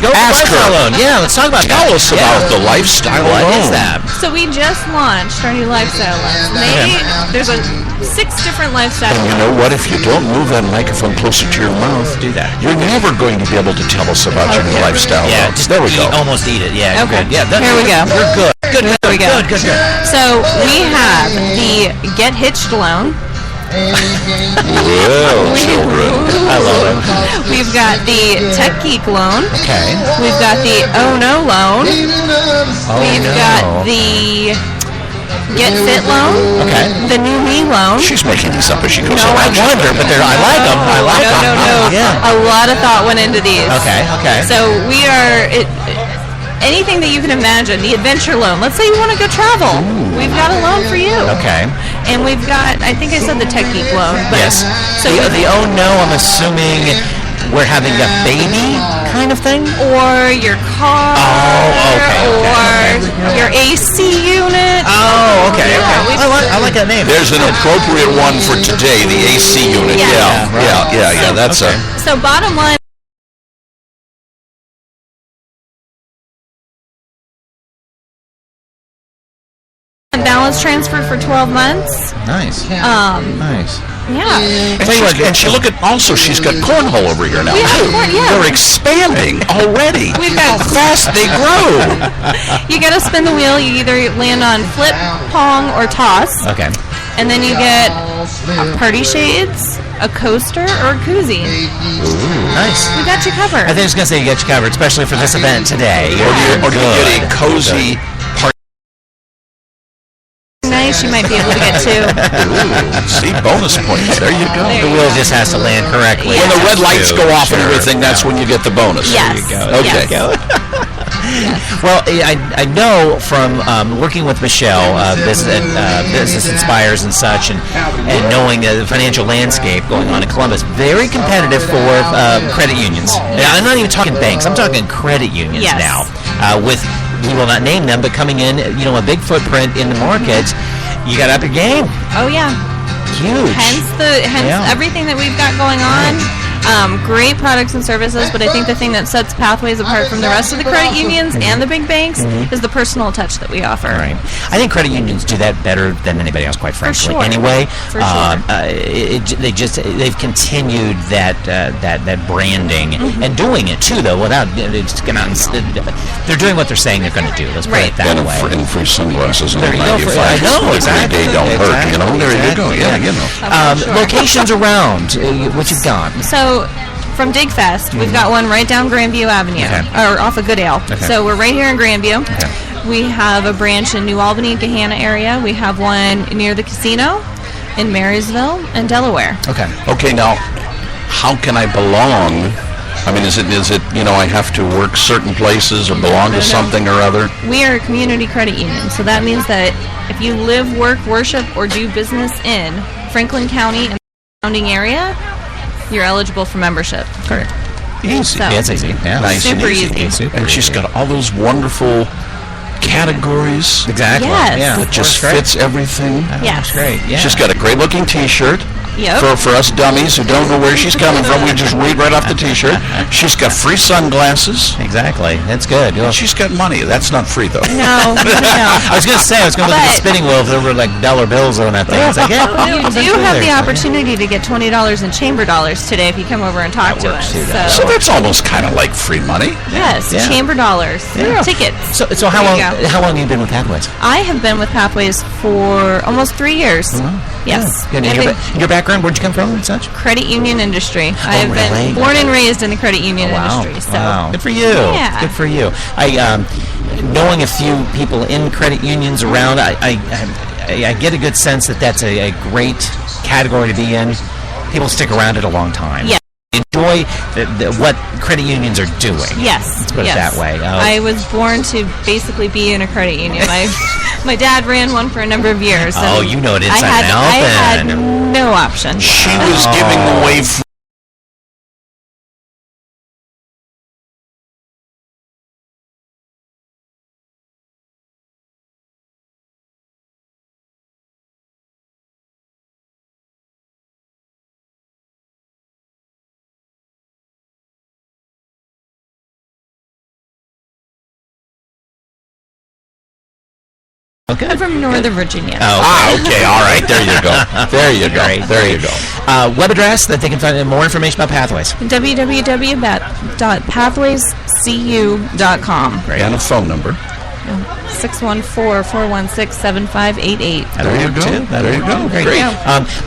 Go with Ask lifestyle her. loan. Yeah, let's talk about that. Tell us about the lifestyle What loan. is that? So we just launched our new lifestyle loans. There's 6 different lifestyle And you know what? If you don't move that microphone closer to your mouth, Do that. you're never going to be able to tell us about your new lifestyle Yeah, loan. just There we go. almost eat it. Yeah, Okay. good. Yeah, Here we go. You're good. Good, Here we go. good. So we have the Get Hitched loan. Well, children. I love it. We've got the Tech Geek loan. Okay. We've got the Oh No loan. We've got the Get Fit loan. Okay. The New Me loan. She's making these up as she goes No, I along. wonder, but I like them. I like them. No. Yeah. A lot of thought went into these. Okay. So we are anything that you can imagine. The adventure loan. Let's say you want to go travel. We've got a loan for you. Okay. And we've got, I think I said the Tech Geek loan. But Yes. So the oh no, I'm assuming we're having a baby kind of thing? or your car. Oh, okay. Or your AC unit. Oh, okay. Yeah, we've- I like that name. There's an appropriate one for today, the AC unit. Yeah. Yeah. That's Okay. So bottom line. Balance transfer for 12 months. Nice. Nice. Yeah. And she look at also she's got cornhole over here now We have too. corn, yeah. They're expanding already. We've got- How fast they grow. You got to spin the wheel. You either land on flip, pong, or toss. Okay. And then you get party shades, a coaster, or a koozie. Nice. We got you covered. I think I was going to say you get you covered, especially for this event today. Or do you get a cozy party? Nice. You might be able to get 2. Ooh, see, bonus points. There you go. The wheel just has to land correctly. When the red lights go off and Sure. everything, that's when you get the bonus. Yes. Okay. Yes. Well, I know from working with Michelle, Business Inspires and such, and knowing the financial landscape going on in Columbus, very competitive for credit unions. Yeah, I'm not even talking banks. I'm talking credit unions Yes. now. With, we will not name them, but coming in, a big footprint in the market, you got to up your game. Oh yeah. Huge. Hence Yeah. everything that we've got going on. Great products and services, but I think the thing that sets Pathways apart from the rest of the credit unions and the big banks is the personal touch that we offer. Right. I think credit unions do that better than anybody else, quite frankly. sure. Anyway, For sure. they've continued that branding and doing it too, though. Without they're doing what they're saying they're going to do. Let's put it that way. And free sunglasses on There you go. 95. I know, exactly. They don't hurt, There you go. Yeah. Locations around what you've got. So, from Digfest, we've got one right down Grandview Avenue, Okay. or off of Goodale. Okay. So we're right here in Grandview. Okay. We have a branch in New Albany, Gahanna area. We have one near the casino in Marysville and Delaware. Okay, now, how can I belong? I mean, is it I have to work certain places or belong to something or other? We are a community credit union, so that means that if you live, work, worship, or do business in Franklin County and the surrounding area, you're eligible for membership. Correct. Easy. So- Yeah, it's easy. Yeah. Nice and Super easy. easy. Super And she's easy. got all those wonderful categories Exactly. Yes. Yeah. that just Works great. fits everything. Yes. That's great. Yeah. She's got a great looking t-shirt. Yep. For us dummies who don't know where she's coming from, we just read right off the t-shirt. She's got free sunglasses. Exactly. That's good. And she's got money. That's not free though. No. I was going to say, I was going to look at the But- spinning wheel if there were like dollar bills on that thing. It's like, yeah, You do have the opportunity to get $20 in chamber dollars today if you come over and talk That to works us. too, that So that's almost kind of like free money. Yes, Yeah. chamber dollars, Yeah. tickets. So There how long you go. how long have you been with Pathways? I have been with Pathways for almost 3 years. Yes. Yeah. And I've your, been your background, where'd you come from and such? credit union industry. I have really? been born and raised in the credit union Wow. industry. So Wow. Good for you. Yeah. Good for you. Knowing a few people in credit unions around, I get a good sense that that's a great category to be in. People stick around it a long time. Yeah. Enjoy what credit unions are doing. Yes. Let's put it yes. that way. I was born to basically be in a credit union. My dad ran one for a number of years. Oh, and you know it I inside had, and out I had then. no option. She was giving away Okay. I'm from Northern Virginia. Oh, Okay, all right, there you go. There you go. Great, There you great. go. Web address that they can find more information about Pathways. www.pathwayscu.com. And a phone number. 614-416-7588. There you go. There you go. Great. Great.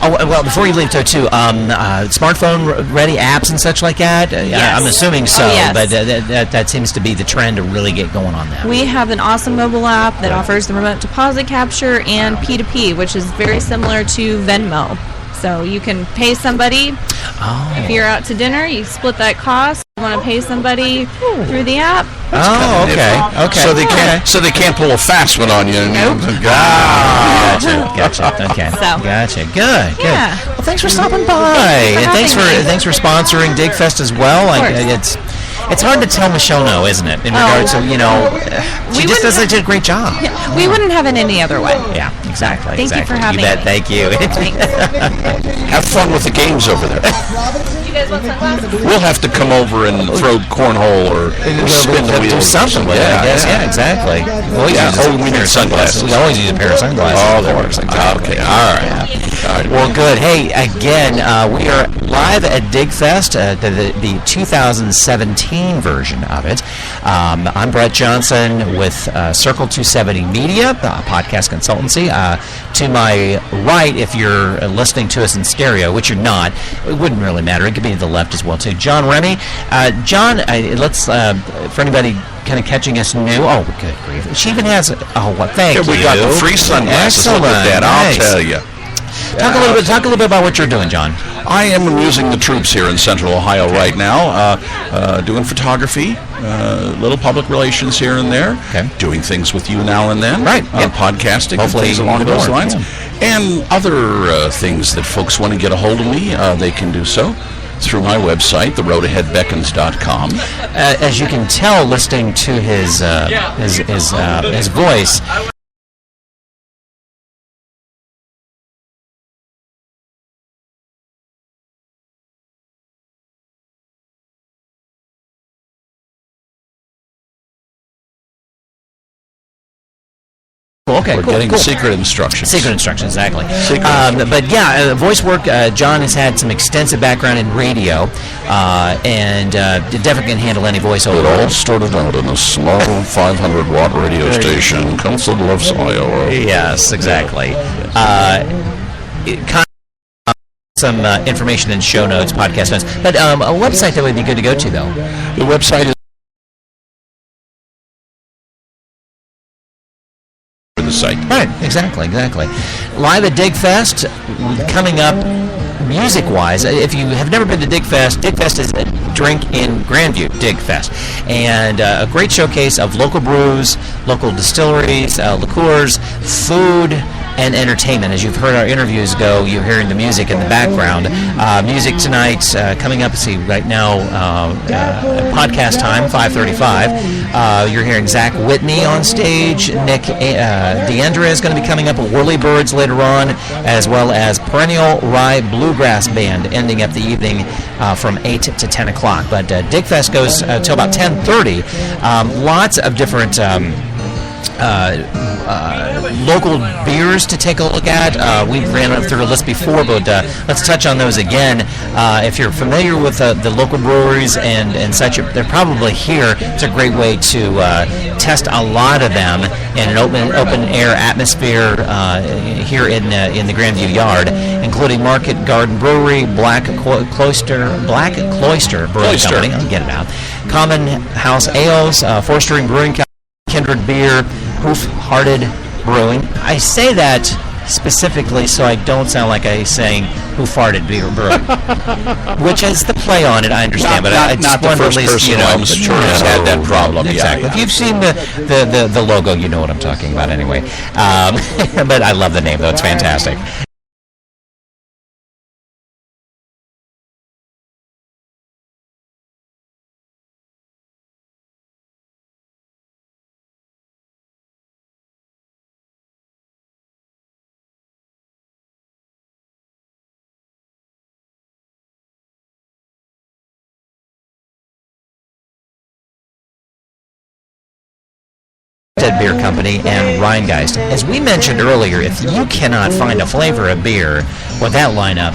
Well, before you leave, too, smartphone ready apps and such like that. Yes. I'm assuming so, yes. but that seems to be the trend to really get going on that. We have an awesome mobile app that offers the remote deposit capture and P2P, which is very similar to Venmo. So you can pay somebody. If you're out to dinner, you split that cost. You want to pay somebody through the app. Okay. So they can't pull a fast one on you. Nope. Gotcha. Okay. So. Gotcha. Good. Yeah. Well, thanks for stopping by, and thanks for sponsoring Digfest as well. It's hard to tell Michelle no, isn't it? In regards to she just does a great job. We wouldn't have it any other way. Yeah, exactly. Thank you for having You bet. me. Thank you. Thanks. Have fun with the games over there. You guys want sunglasses? We'll have to come over and throw cornhole or spin the Do wheels. something with it, I guess. Yeah, exactly. We need sunglasses. We always use a pair of sunglasses. Oh, there works. Okay, all right. Well, good. Hey, again, we are live at Digfest, the 2017 version of it. I'm Brett Johnson with Circle 270 Media, podcast consultancy. To my right, if you're listening to us in stereo, which you're not, it wouldn't really matter. It could be to the left as well, too. John Remy. John, let's, for anybody kind of catching us new. Oh, good grief. She even has, thank you. We got the free sunglasses. Excellent. Look at that, Nice. I'll tell you. Talk a little bit about what you're doing, John. I am amusing the troops here in Central Ohio right now, doing photography, little public relations here and there, doing things with you now and then, Right, yep. podcasting, Hopefully things along even those more, lines, and other things that folks want to get a hold of me, they can do so through my website, theroadaheadbeckons.com. As you can tell, listening to his voice. Okay, We're getting secret instructions. Secret instructions, exactly. But yeah, voice work. John has had some extensive background in radio, and definitely can handle any voiceover. It all started out in a small 500-watt radio station, Council Bluffs, Iowa. Yes, exactly. Some information in show notes, podcast notes. But a website that would be good to go to, though. The website is the site. Right, exactly. Live at Digfest, coming up music-wise. If you have never been to Digfest, Digfest is a drink in Grandview, Digfest. And a great showcase of local brews, local distilleries, liqueurs, food, and entertainment. As you've heard our interviews go, you're hearing the music in the background. Music tonight, coming up, right now, podcast time, 5:35. You're hearing Zach Whitney on stage. Nick DeAndrea is going to be coming up with Whirlybirds later on, as well as Perennial Rye Bluegrass Band ending up the evening from 8 to 10 o'clock. But Digfest goes till about 10:30. Lots of different local beers to take a look at. We ran up through a list before, but let's touch on those again. If you're familiar with the local breweries and such, they're probably here. It's a great way to test a lot of them in an open air atmosphere here in the Grandview Yard, including Market Garden Brewery, Black Cloister Brewing Company. I'll get it out. Common House Ales, Forster Brewing Company, Kindred Beer, Hoof-Hearted Brewing. I say that specifically so I don't sound like I'm saying Who Farted Beer Brewing, which is the play on it. I understand, but I just the want to first at least, person I'm sure has had that problem. Exactly. Yeah. If you've seen the logo, you know what I'm talking about anyway. But I love the name, though. It's fantastic. Beer Company and Rheingeist. As we mentioned earlier, if you cannot find a flavor of beer with that lineup,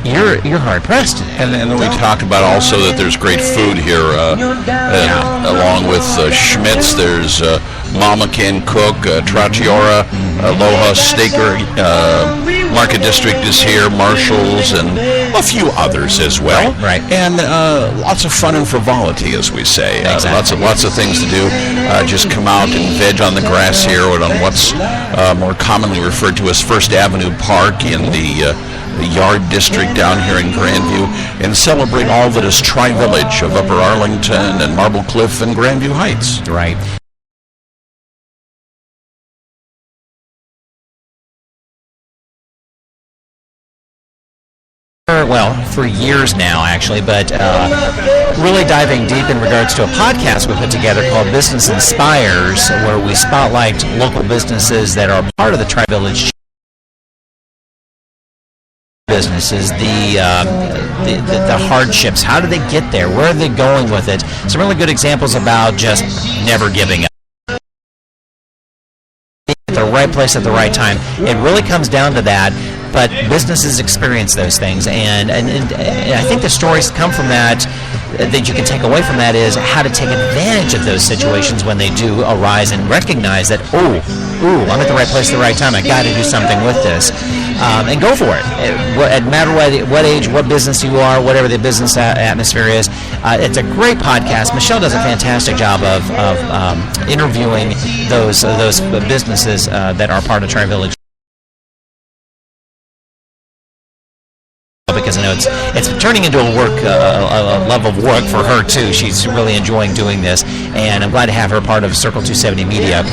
you're hard pressed. And then we talked about also that there's great food here, along with Schmitz. There's Mama Can Cook, Trattoria, Aloha Steaker, Market District is here, Marshall's, and a few others as well. Right. And lots of fun and frivolity, as we say. Exactly. Lots of things to do. Just come out and veg on the grass here, or on what's more commonly referred to as First Avenue Park in the Yard District down here in Grandview, and celebrate all that is Tri-Village of Upper Arlington and Marble Cliff and Grandview Heights. Right. Well, for years now, actually, but really diving deep in regards to a podcast we put together called Business Inspires, where we spotlight local businesses that are part of the Tri-Village businesses, the hardships. How do they get there? Where are they going with it? Some really good examples about just never giving up. At the right place at the right time. It really comes down to that. But businesses experience those things, and I think the stories come from that you can take away from that is how to take advantage of those situations when they do arise, and recognize that, I'm at the right place at the right time. I got to do something with this, and go for it. No matter what age, what business you are, whatever the business atmosphere is, it's a great podcast. Michelle does a fantastic job of interviewing those businesses that are part of Tri-Village. Because I know it's turning into a level of work for her too. She's really enjoying doing this, and I'm glad to have her part of Circle 270 Media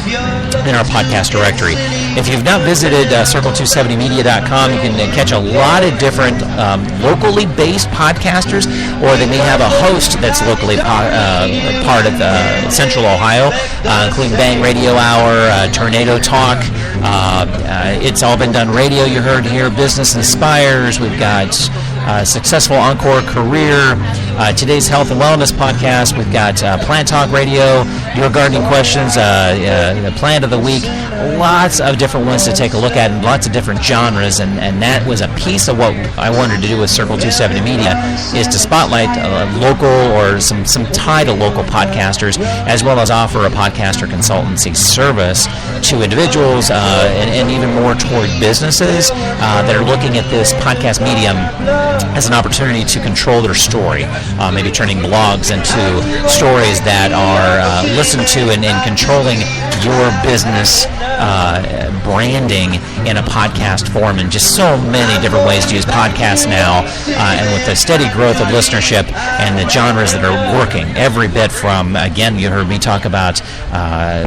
in our podcast directory. If you've not visited circle270media.com, you can catch a lot of different locally based podcasters, or they may have a host that's locally part of Central Ohio, including Bang Radio Hour, Tornado Talk, It's All Been Done Radio, you heard here, Business Inspires, we've got Successful Encore Career, today's Health and Wellness Podcast, we've got Plant Talk Radio, Your Gardening Questions, Plant of the Week, lots of different ones to take a look at, and lots of different genres, and that was a piece of what I wanted to do with Circle 270 Media, is to spotlight local or some tie to local podcasters, as well as offer a podcaster consultancy service to individuals and even more toward businesses that are looking at this podcast medium as an opportunity to control their story, maybe turning blogs into stories that are listened to and controlling your business branding in a podcast form, and just so many different ways to use podcasts now, and with the steady growth of listenership and the genres that are working every bit from, again, you heard me talk about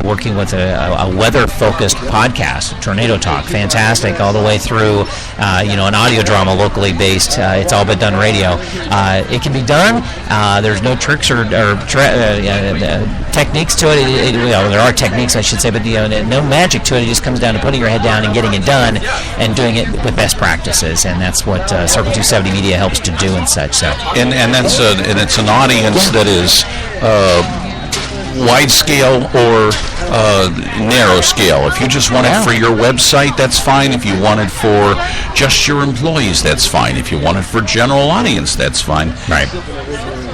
working with a weather-focused podcast, Tornado Talk, fantastic, all the way through an audio drama locally based, It's All Been Done Radio. It can be done. There's no tricks or techniques to it. There are techniques, I should say, but no magic to it. It just comes down to putting your head down and getting it done, and doing it with best practices, and that's what Circle 270 Media helps to do and such. So, and it's an audience that is wide scale or narrow scale. If you just want it for your website, that's fine. If you want it for just your employees, that's fine. If you want it for general audience, that's fine. Right.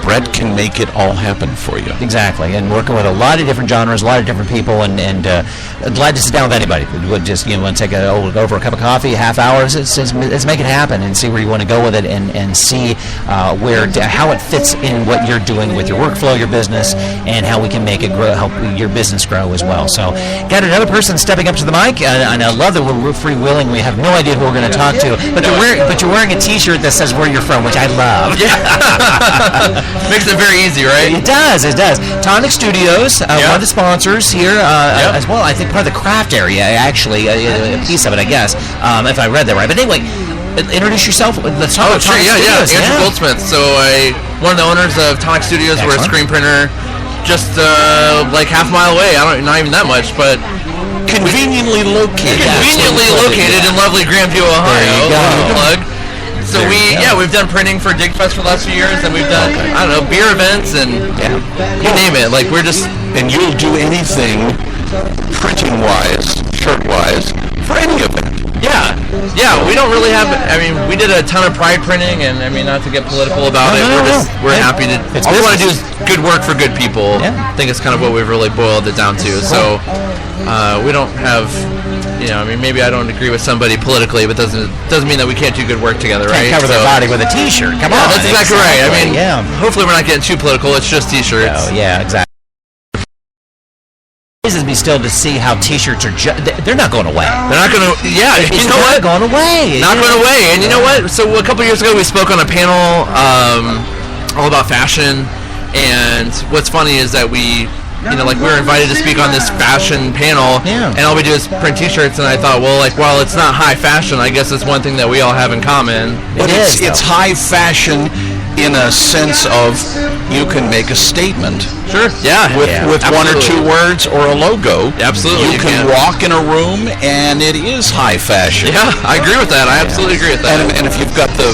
Brett can make it all happen for you. Exactly, and working with a lot of different genres, a lot of different people, and glad to sit down with anybody. Would just want to take over a cup of coffee, half hour. Let's make it happen and see where you want to go with it, and see how it fits in what you're doing with your workflow, your business, and how we can make it grow, help your business grow as well. So, got another person stepping up to the mic, and I love that we're freewheeling. We have no idea who we're going to talk to, but you're wearing a T-shirt that says where you're from, which I love. Makes it very easy, right? It does. Tonic Studios, one of the sponsors here, as well. I think part of the craft area, actually, a piece of it, I guess, if I read that right. But anyway, introduce yourself. Let's talk about Tonic Studios. Andrew Goldsmith. So one of the owners of Tonic Studios. Excellent. We're a screen printer, just like half a mile away. Not even that much, but conveniently located. In lovely Grandview, Ohio. There you go. Plug. So we've done printing for Digfest for the last few years, and we've done beer events and you name it. Like, we're just, and you'll do anything printing-wise, shirt-wise, for any event. Yeah, we don't really have, I mean, we did a ton of pride printing, and I mean, not to get political about it, we're happy to, all we want to do is good work for good people. I think it's kind of what we've really boiled it down to. So we don't have, I mean, maybe I don't agree with somebody politically, but doesn't mean that we can't do good work together, right? Can't cover their body with a T-shirt. Come on. That's exactly right. I mean, hopefully we're not getting too political. It's just T-shirts. Oh, yeah, exactly. It amazes me still to see how T-shirts are. They're not going away. They're not going to. Yeah, you know what? Going away. Not going away. And you know what? So a couple years ago, we spoke on a panel all about fashion. And what's funny is that we were invited to speak on this fashion panel, and all we do is print T-shirts. And I thought, well, while it's not high fashion, I guess it's one thing that we all have in common. But it's high fashion in a sense of you can make a statement. Sure. Yeah. With one or two words or a logo. Absolutely. You can walk in a room and it is high fashion. Yeah, I agree with that. I absolutely agree with that. And if you've got the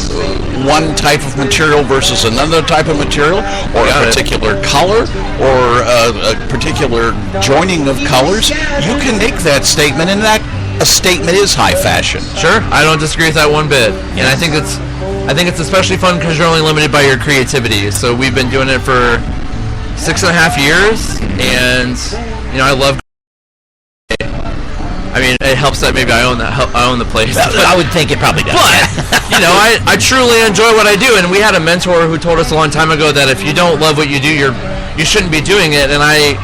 one type of material versus another type of material, or a particular color, or a particular joining of colors, you can make that statement, and that a statement is high fashion. Sure. I don't disagree with that one bit. And I think it's especially fun because you're only limited by your creativity. So we've been doing it for 6.5 years, and I love. I mean, it helps that maybe I own the place. I would think it probably does. But I truly enjoy what I do, and we had a mentor who told us a long time ago that if you don't love what you do, you shouldn't be doing it. And I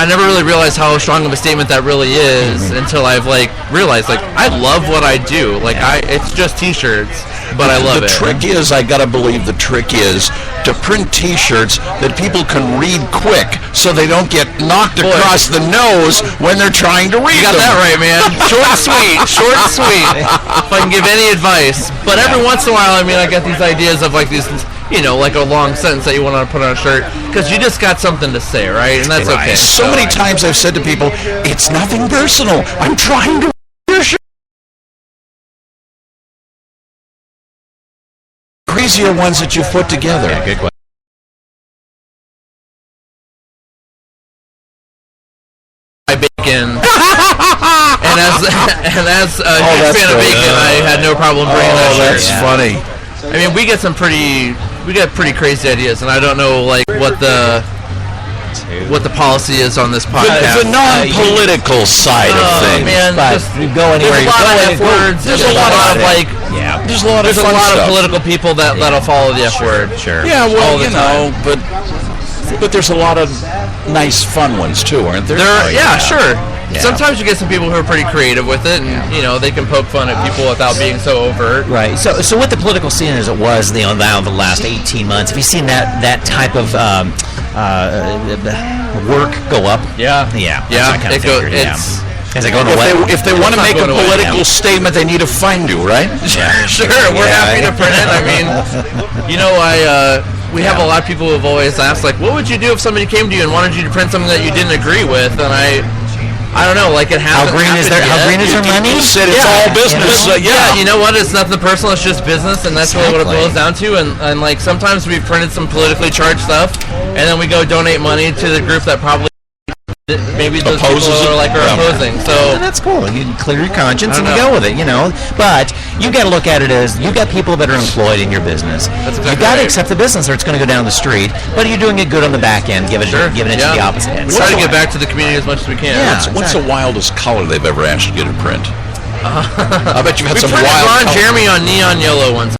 never really realized how strong of a statement that really is until I've realized I love what I do. It's just T-shirts, but I love it. The trick is, I gotta believe the trick is to print T-shirts that people can read quick, so they don't get knocked across the nose when they're trying to read. You got that right, man. Short and sweet. Short and sweet. If I can give any advice, but every once in a while, I mean, I get these ideas of these. Like a long sentence that you want to put on a shirt, because you just got something to say, right? And that's okay. So many times I've said to people, it's nothing personal. I'm trying to your shirt. Crazier ones that you've put together. Yeah, good question. Bacon. and as a huge fan of bacon, I had no problem bringing that shirt. That's funny. I mean, we get pretty crazy ideas, and I don't know what the policy is on this podcast. The non-political side of things. Man, you go anywhere. There's a lot of There's a lot of political people that'll follow the F word. Sure. Yeah, well, but there's a lot of nice, fun ones too, aren't there? Sure. Yeah. Sometimes you get some people who are pretty creative with it, and they can poke fun at people without being so overt. Right. So with the political scene as it was, now the last 18 months, have you seen that type of work go up? Yeah. I kind of figured. Is it going away? If they want to make a political statement, they need to find you, right? Yeah. Sure. We're happy to print it. I mean, we have a lot of people who have always asked, what would you do if somebody came to you and wanted you to print something that you didn't agree with? And I don't know, it hasn't. How green is their money? You said it's all business. You know what? It's nothing personal. It's just business, and that's really what it boils down to. And sometimes we've printed some politically charged stuff, and then we go donate money to the group that probably maybe those people are opposing. So that's cool. You can clear your conscience and you go with it, But you got to look at it as you got people that are employed in your business. That's exactly you got to accept the business, or it's going to go down the street. But you're doing it good on the back end, giving it to the opposite end. We try to get back to the community as much as we can. Yeah, what's the wildest color they've ever asked you to print? I bet you've had some wild. We printed Ron Jeremy on neon yellow once.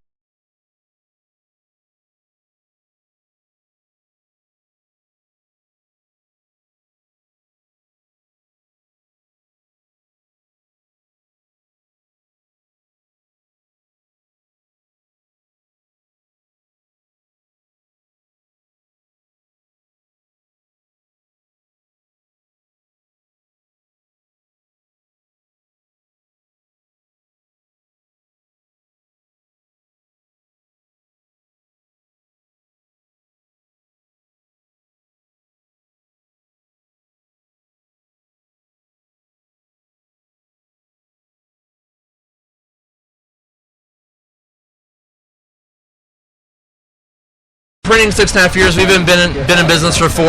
Printing 6.5 years. We've been in business for 4.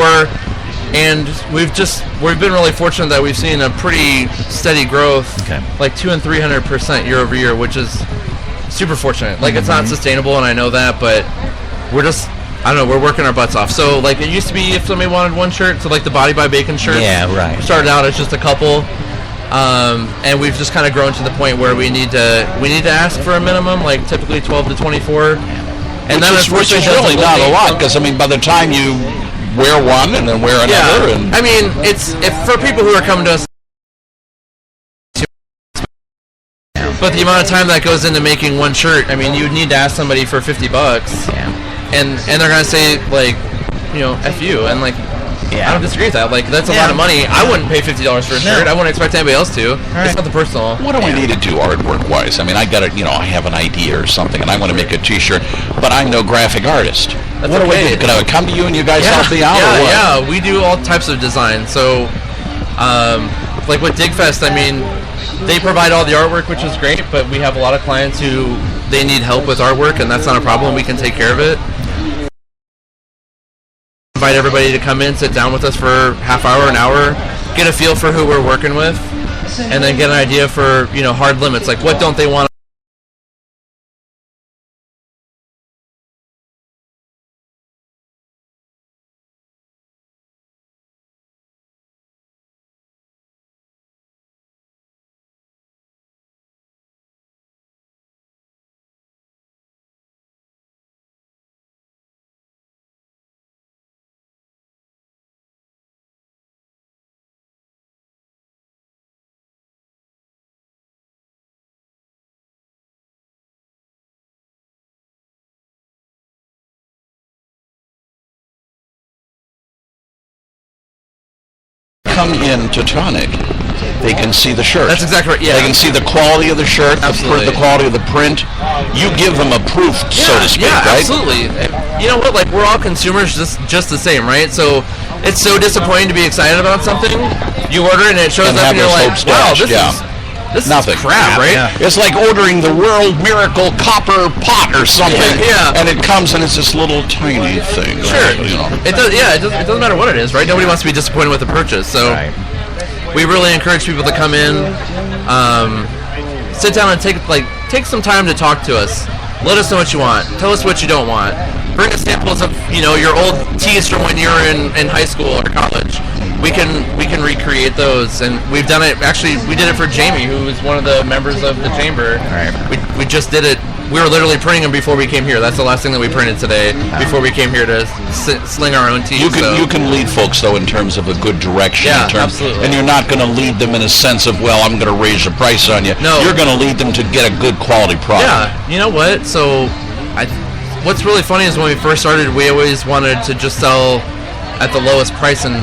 And we've been really fortunate that we've seen a pretty steady growth, like 200% and 300% year over year, which is super fortunate. Like, it's not sustainable, and I know that, but we're just, I don't know, we're working our butts off. So, like, it used to be if somebody wanted one shirt, so like the Body by Bacon shirt. Yeah, right. Started out as just a couple. And we've just kind of grown to the point where we need to ask for a minimum, like typically 12 to 24. And which is really not a lot, because I mean, by the time you wear one and then wear another, and I mean, it's for people who are coming to us. But the amount of time that goes into making one shirt, I mean, you would need to ask somebody for $50, and they're gonna say, like, you know, F you, and like. I don't disagree with that. Like, that's a lot of money. I wouldn't pay $50 for a shirt. I wouldn't expect anybody else to. It's nothing personal. What do we need to do artwork-wise? I mean, I have an idea or something, and I want to make a T-shirt, but I'm no graphic artist. That's what do we do? Can I come to you and you guys help me out? or what? Yeah, we do all types of design. So, like with Digfest, I mean, they provide all the artwork, which is great, but we have a lot of clients who they need help with artwork, and that's not a problem. We can take care of it. Invite everybody to come in, sit down with us for half hour, an hour, get a feel for who we're working with, and then get an idea for, you know, hard limits, like what don't they want. Come in to Tonic, they can see the shirt. That's exactly right. Yeah, they can see the quality of the shirt, the quality of the print. You give them a proof, so to speak, right? Absolutely. You know what? Like, we're all consumers, just the same, right? So it's so disappointing to be excited about something. You order it and it shows up, and you're like, wow, this is crap, right? Yeah. It's like ordering the World Miracle copper pot or something, and it comes and it's this little tiny thing. Sure, right? You know. It does. Yeah, it doesn't matter what it is, right? Nobody wants to be disappointed with the purchase, so we really encourage people to come in, sit down and take some time to talk to us. Let us know what you want. Tell us what you don't want. Bring us samples of, you know, your old tees from when you were in high school or college. We can recreate those, and we've done it. Actually, we did it for Jamie, who is one of the members of the chamber. We just did it. We were literally printing them before we came here. That's the last thing that we printed today before we came here to sling our own tees. You can lead folks, though, in terms of a good direction. Yeah, absolutely. And you're not going to lead them in a sense of, well, I'm going to raise the price on you. No. You're going to lead them to get a good quality product. Yeah, you know what? So, what's really funny is when we first started, we always wanted to just sell at the lowest price, and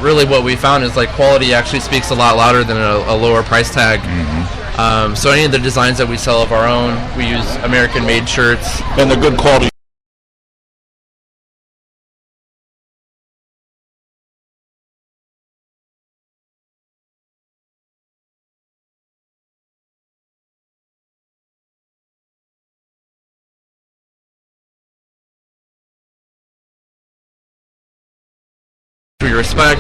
really what we found is, like, quality actually speaks a lot louder than a lower price tag. So any of the designs that we sell of our own, we use American-made shirts. And the good quality. We respect,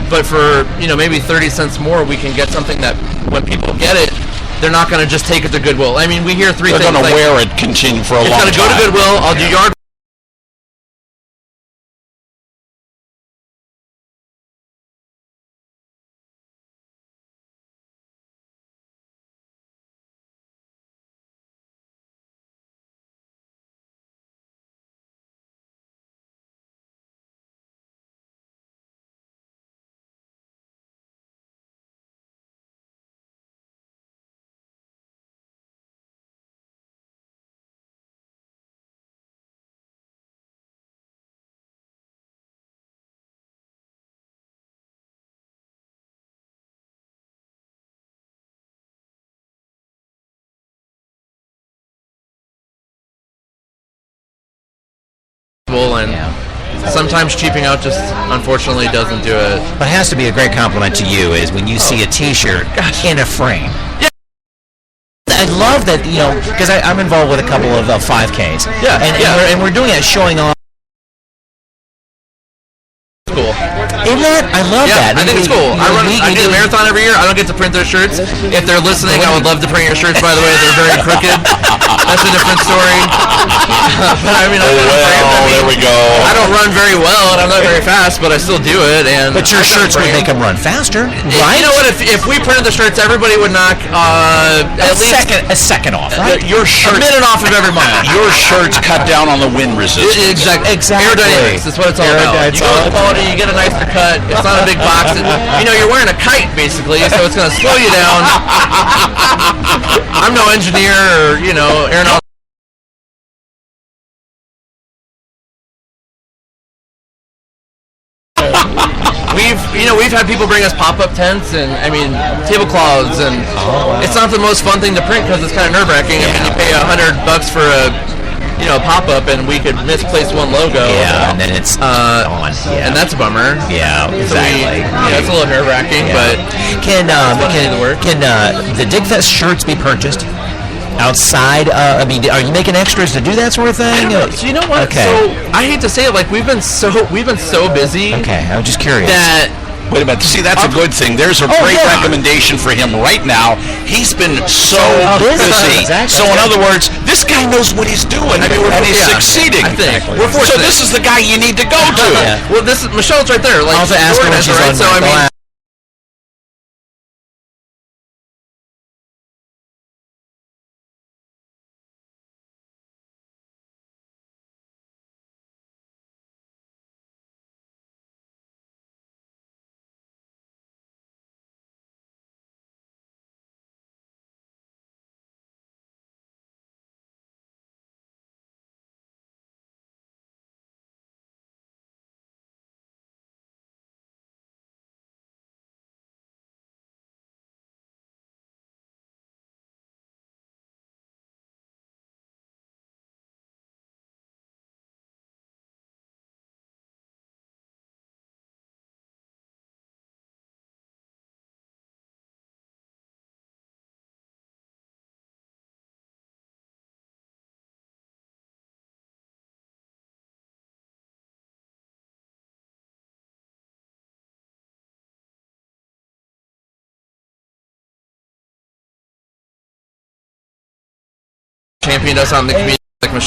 but for, you know, maybe 30 cents more, we can get something that when people get it, they're not going to just take it to Goodwill. I mean, we hear three things. They're going to wear it, continue for a long time. It's going to go to Goodwill. I'll do yard. And sometimes cheaping out just unfortunately doesn't do it. But it has to be a great compliment to you is when you see a T-shirt in a frame. Yeah. I love that, you know, because I'm involved with a couple of 5Ks. Yeah. And we're doing it, showing off. Cool. Isn't that? I love that. I think it's cool. I do the marathon every year. I don't get to print those shirts. If they're listening, I would love to print your shirts, by the way. They're very crooked. That's a different story. But I mean, there we go. I don't run very well, and I'm not very fast, but I still do it. And but your shirts would make them run faster, right? You know what? If we printed the shirts, everybody would knock at least a second off, right? Your shirt, a minute off of every mile. Your shirts cut down on the wind resistance. Exactly. Aerodynamics. That's what it's all about. You go with quality, you get a nicer cut. It's not a big box. You're wearing a kite basically, so it's going to slow you down. I'm no engineer or aeronautical. We've had people bring us pop-up tents and tablecloths, and it's not the most fun thing to print because it's kind of nerve-wracking. I mean, you pay $100 for a pop-up, and we could misplace one logo. Yeah, and then it's gone. Yeah. And that's a bummer. Yeah, exactly. It's a little nerve-wracking, but can the Digfest shirts be purchased outside? Are you making extras to do that sort of thing? So you know what? Okay. So I hate to say it, we've been so busy. Okay, I'm just curious. Wait a minute. See, that's a good thing. There's a great recommendation for him right now. He's been so busy. Exactly. So, in other words, this guy knows what he's doing, and he's succeeding. I think. We're fortunate. So this is the guy you need to go to. Yeah. Well, Michelle's right there. I'll have to ask her when she's on. So champion does on the community like Michelle.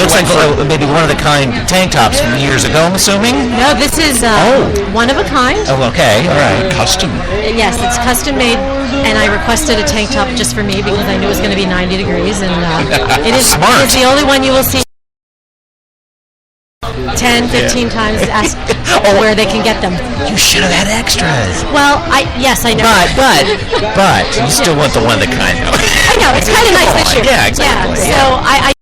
Looks like maybe one of the kind tank tops from years ago, I'm assuming? No, this is one of a kind. Oh, okay, all right. Custom. Yes, it's custom made, and I requested a tank top just for me because I knew it was going to be 90 degrees, and it is the only one you will see 10, 15 times ask where they can get them. You should have had extras. Well, yes, I know. But you still want the one that kind of. I know, it's kind of nice this year. Yeah, exactly. Yeah, so I